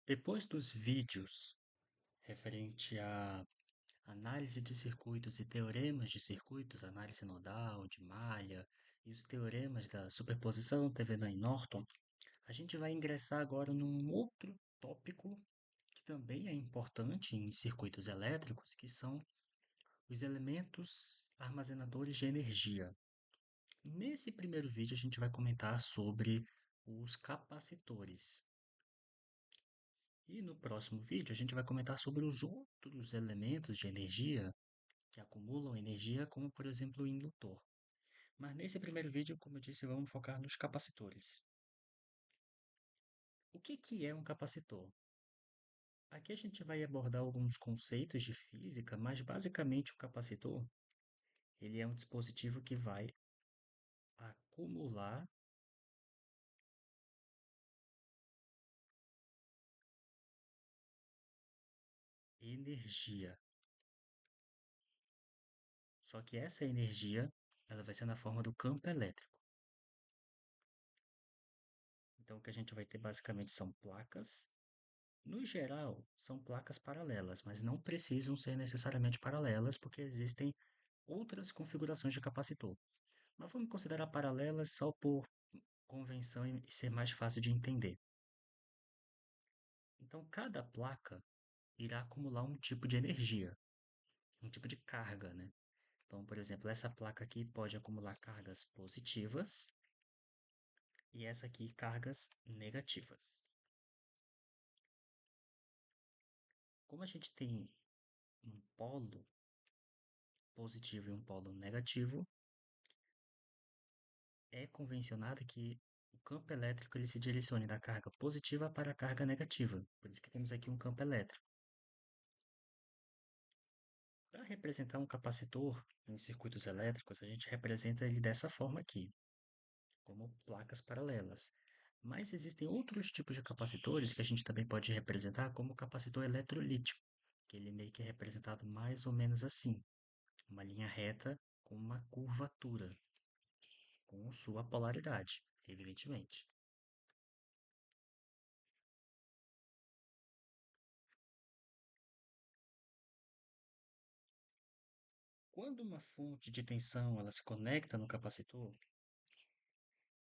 Depois dos vídeos referente à análise de circuitos e teoremas de circuitos, análise nodal, de malha e os teoremas da superposição Thevenin e Norton, a gente vai ingressar agora num outro tópico que também é importante em circuitos elétricos, que são os elementos armazenadores de energia. Nesse primeiro vídeo, a gente vai comentar sobre os capacitores. E no próximo vídeo a gente vai comentar sobre os outros elementos de energia que acumulam energia, como por exemplo o indutor. Mas nesse primeiro vídeo, como eu disse, vamos focar nos capacitores. O que é um capacitor? Aqui a gente vai abordar alguns conceitos de física, mas basicamente o capacitor, ele é um dispositivo que vai acumular energia. Só que essa energia, ela vai ser na forma do campo elétrico. Então o que a gente vai ter basicamente são placas. No geral, são placas paralelas, mas não precisam ser necessariamente paralelas, porque existem outras configurações de capacitor. Mas vamos considerar paralelas só por convenção e ser mais fácil de entender. Então, cada placa irá acumular um tipo de energia, um tipo de carga, né? Então, por exemplo, essa placa aqui pode acumular cargas positivas e essa aqui cargas negativas. Como a gente tem um polo positivo e um polo negativo, é convencionado que o campo elétrico ele se direcione da carga positiva para a carga negativa. Por isso que temos aqui um campo elétrico. Para representar um capacitor em circuitos elétricos, a gente representa ele dessa forma aqui, como placas paralelas. Mas existem outros tipos de capacitores que a gente também pode representar como capacitor eletrolítico, que ele meio que é representado mais ou menos assim, uma linha reta com uma curvatura, com sua polaridade, evidentemente. Quando uma fonte de tensão ela se conecta no capacitor,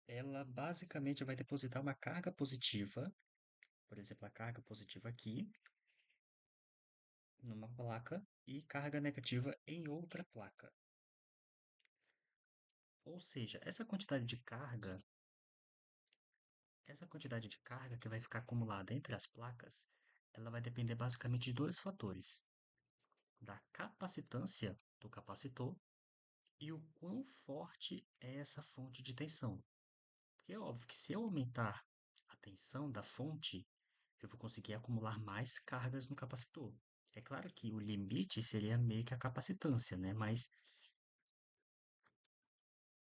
ela basicamente vai depositar uma carga positiva, por exemplo, a carga positiva aqui, numa placa, e carga negativa em outra placa. Ou seja, essa quantidade de carga que vai ficar acumulada entre as placas, ela vai depender basicamente de dois fatores: da capacitância do capacitor e o quão forte é essa fonte de tensão. Porque é óbvio que se eu aumentar a tensão da fonte, eu vou conseguir acumular mais cargas no capacitor. É claro que o limite seria meio que a capacitância, né? Mas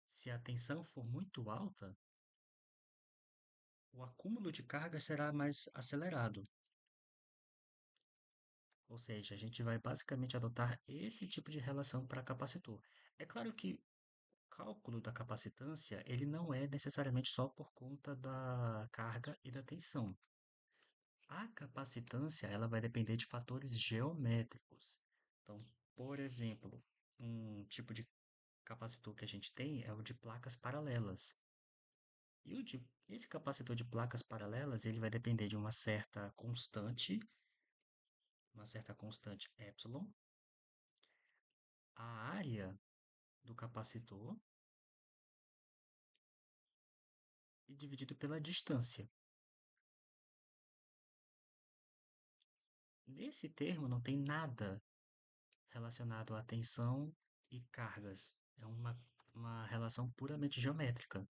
se a tensão for muito alta, o acúmulo de carga será mais acelerado. Ou seja, a gente vai basicamente adotar esse tipo de relação para capacitor. É claro que o cálculo da capacitância, ele não é necessariamente só por conta da carga e da tensão. A capacitância, ela vai depender de fatores geométricos. Então, por exemplo, um tipo de capacitor que a gente tem é o de placas paralelas. Esse capacitor de placas paralelas, ele vai depender de uma certa constante epsilon, a área do capacitor e dividido pela distância. Nesse termo não tem nada relacionado a tensão e cargas. É uma relação puramente geométrica.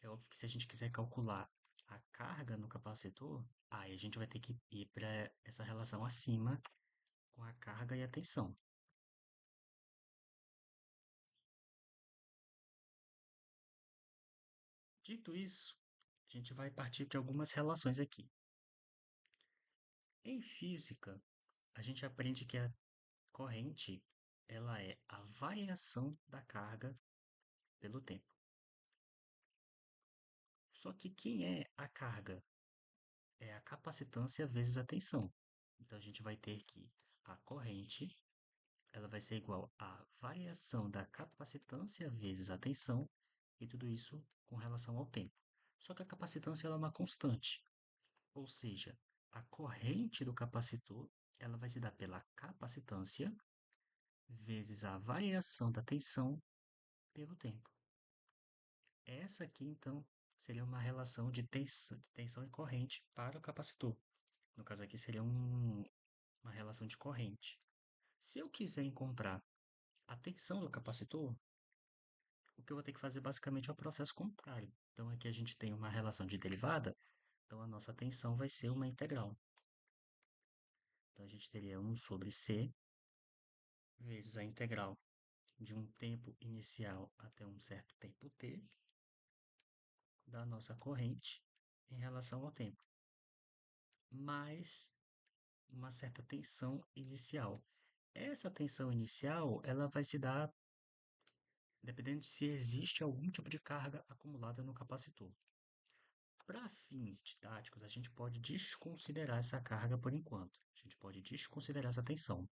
É óbvio que se a gente quiser calcular a carga no capacitor, aí a gente vai ter que ir para essa relação acima com a carga e a tensão. Dito isso, a gente vai partir de algumas relações aqui. Em física, a gente aprende que a corrente ela é a variação da carga pelo tempo. Só que quem é a carga? é a capacitância vezes a tensão. Então a gente vai ter que a corrente, ela vai ser igual à variação da capacitância vezes a tensão, e tudo isso com relação ao tempo. Só que a capacitância ela é uma constante, ou seja, a corrente do capacitor, ela vai se dar pela capacitância vezes a variação da tensão pelo tempo. Essa aqui, então, seria uma relação de tensão e corrente para o capacitor. No caso aqui, seria uma relação de corrente. Se eu quiser encontrar a tensão do capacitor, o que eu vou ter que fazer basicamente é o processo contrário. Então, aqui a gente tem uma relação de derivada, então a nossa tensão vai ser uma integral. Então, a gente teria 1 sobre C vezes a integral de um tempo inicial até um certo tempo t da nossa corrente em relação ao tempo, mais uma certa tensão inicial. Essa tensão inicial, ela vai se dar dependendo de se existe algum tipo de carga acumulada no capacitor. Para fins didáticos, a gente pode desconsiderar essa carga por enquanto. A gente pode desconsiderar essa tensão.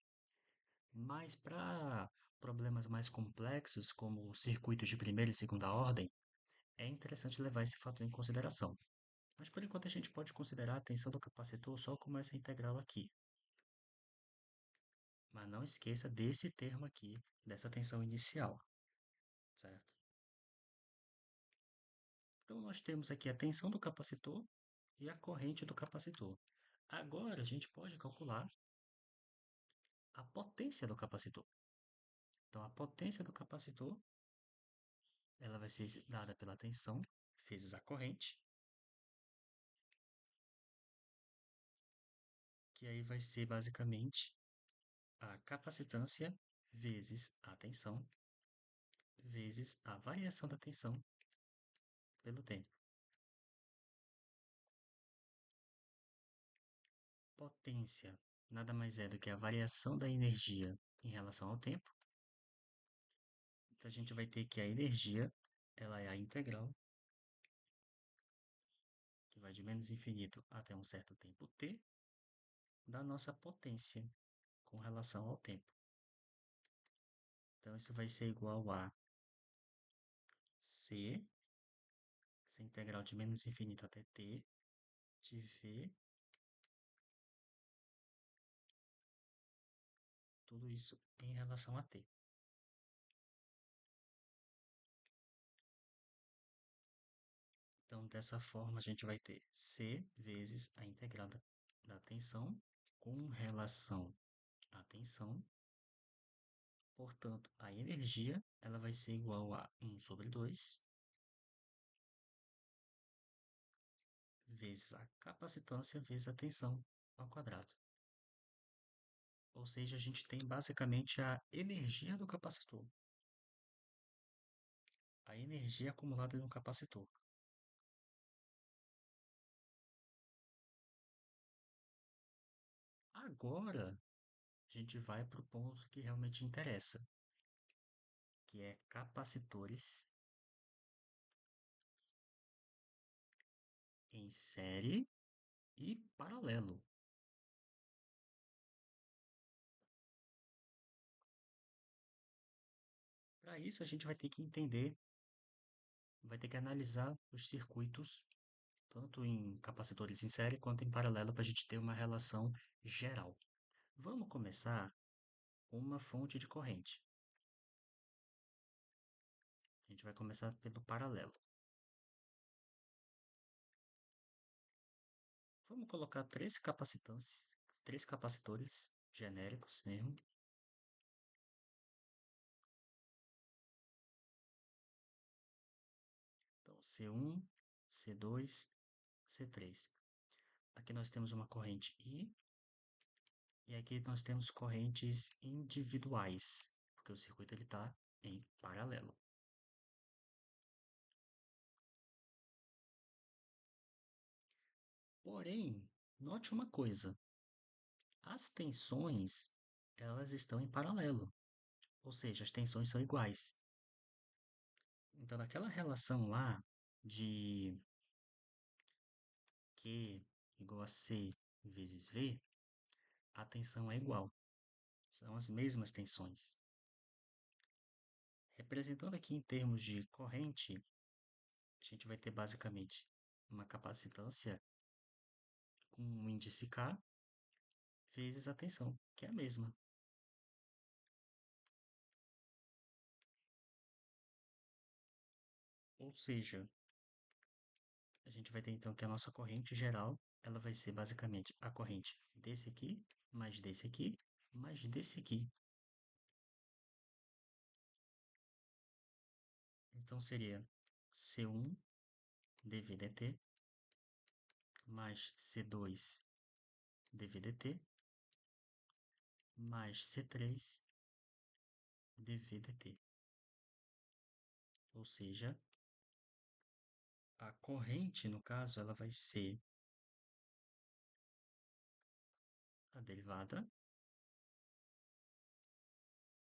Mas para problemas mais complexos, como circuitos de primeira e segunda ordem, é interessante levar esse fator em consideração. Mas por enquanto a gente pode considerar a tensão do capacitor só como essa integral aqui. Mas não esqueça desse termo aqui, dessa tensão inicial, certo? Então nós temos aqui a tensão do capacitor e a corrente do capacitor. Agora a gente pode calcular a potência do capacitor. Então a potência do capacitor, ela vai ser dada pela tensão vezes a corrente, que aí vai ser basicamente a capacitância vezes a tensão vezes a variação da tensão pelo tempo. Potência nada mais é do que a variação da energia em relação ao tempo. Então a gente vai ter que a energia, ela é a integral, que vai de menos infinito até um certo tempo t, da nossa potência com relação ao tempo. Então isso vai ser igual a C, essa integral de menos infinito até t, de V, tudo isso em relação a t. Então, dessa forma, a gente vai ter C vezes a integral da tensão com relação à tensão. Portanto, a energia ela vai ser igual a 1 sobre 2 vezes a capacitância vezes a tensão ao quadrado. Ou seja, a gente tem basicamente a energia do capacitor. A energia acumulada no capacitor. Agora, a gente vai para o ponto que realmente interessa, que é capacitores em série e paralelo. Para isso, a gente vai ter que entender, vai ter que analisar os circuitos, tanto em capacitores em série quanto em paralelo, para a gente ter uma relação geral. Vamos começar com uma fonte de corrente. A gente vai começar pelo paralelo. Vamos colocar três capacitores genéricos mesmo. Então, C1, C2, C3. Aqui nós temos uma corrente I e aqui nós temos correntes individuais, porque o circuito está em paralelo. Porém, note uma coisa, as tensões elas estão em paralelo, ou seja, as tensões são iguais. Então, naquela relação lá de Q igual a C vezes V, a tensão é igual. São as mesmas tensões. Representando aqui em termos de corrente, a gente vai ter basicamente uma capacitância com um índice K vezes a tensão, que é a mesma. Ou seja, a gente vai ter então que a nossa corrente geral, ela vai ser basicamente a corrente desse aqui, mais desse aqui, mais desse aqui. Então seria C1 dV/dt mais C2 dV/dt mais C3 dV/dt. Ou seja, a corrente, no caso, ela vai ser a derivada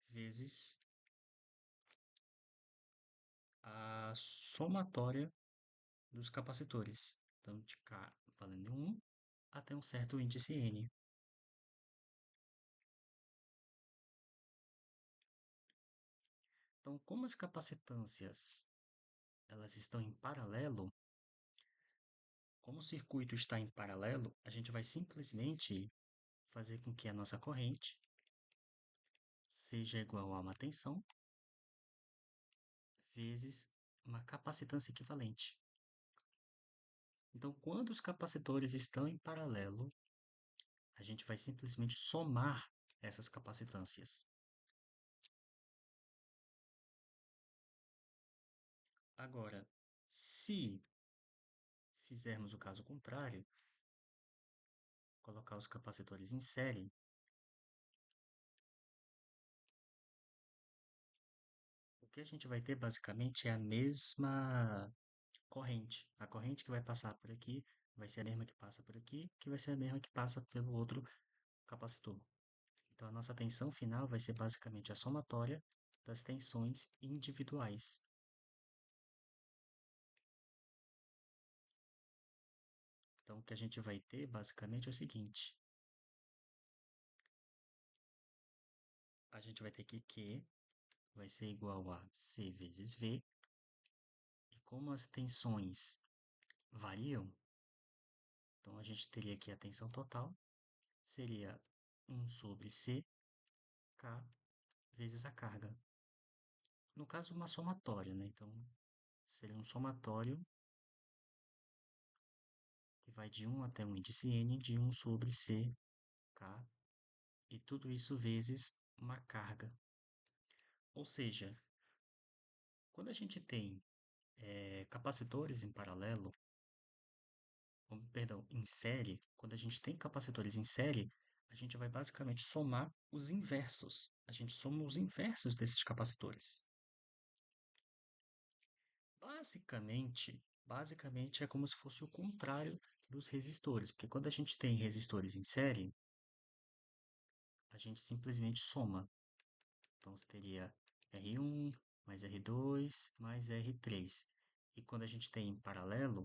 vezes a somatória dos capacitores. Então, de K valendo 1 até um certo índice N. Então, como as capacitâncias elas estão em paralelo, como o circuito está em paralelo, a gente vai simplesmente fazer com que a nossa corrente seja igual a uma tensão vezes uma capacitância equivalente. Então, quando os capacitores estão em paralelo, a gente vai simplesmente somar essas capacitâncias. Agora, se fizermos o caso contrário, colocar os capacitores em série, o que a gente vai ter basicamente é a mesma corrente. A corrente que vai passar por aqui vai ser a mesma que passa por aqui, que vai ser a mesma que passa pelo outro capacitor. Então, a nossa tensão final vai ser basicamente a somatória das tensões individuais. Então, o que a gente vai ter basicamente é o seguinte: a gente vai ter que Q vai ser igual a C vezes V, e como as tensões variam, então a gente teria aqui a tensão total, seria 1 sobre C, K vezes a carga. No caso, uma somatória, né? Então, seria um somatório que vai de 1 até um índice N, de 1 sobre C, K, e tudo isso vezes uma carga. Ou seja, quando a gente tem capacitores em paralelo, perdão, em série, quando a gente tem capacitores em série, a gente vai basicamente somar os inversos. A gente soma os inversos desses capacitores. Basicamente é como se fosse o contrário dos resistores, porque quando a gente tem resistores em série, a gente simplesmente soma. Então você teria R1 mais R2 mais R3. E quando a gente tem em paralelo,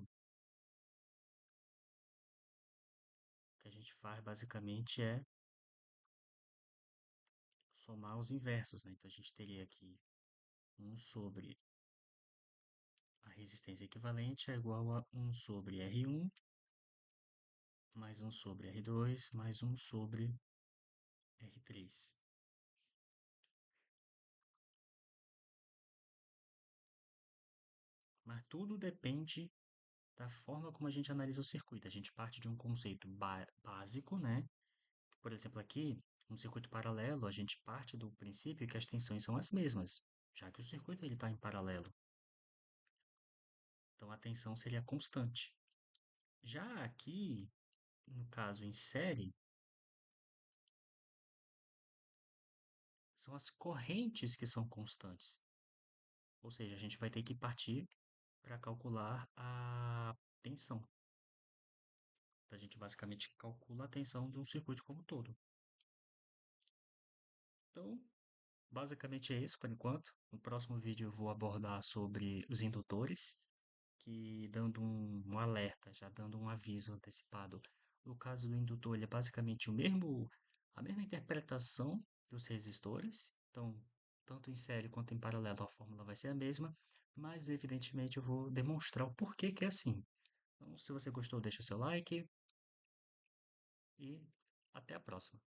o que a gente faz basicamente é somar os inversos, né? Então a gente teria aqui 1 sobre a resistência equivalente é igual a 1 sobre R1 mais 1 sobre R2 mais 1 sobre R3. Mas tudo depende da forma como a gente analisa o circuito. A gente parte de um conceito básico, né? Por exemplo, aqui, no circuito paralelo, a gente parte do princípio que as tensões são as mesmas, já que o circuito está em paralelo. Então, a tensão seria constante. Já aqui, no caso em série, são as correntes que são constantes. Ou seja, a gente vai ter que partir para calcular a tensão. Então, a gente basicamente calcula a tensão de um circuito como um todo. Então, basicamente é isso por enquanto. No próximo vídeo eu vou abordar sobre os indutores, que dando um alerta, já dando um aviso antecipado. No caso do indutor, ele é basicamente a mesma interpretação dos resistores, então, tanto em série quanto em paralelo, a fórmula vai ser a mesma, mas evidentemente eu vou demonstrar o porquê que é assim. Então, se você gostou, deixa o seu like e até a próxima.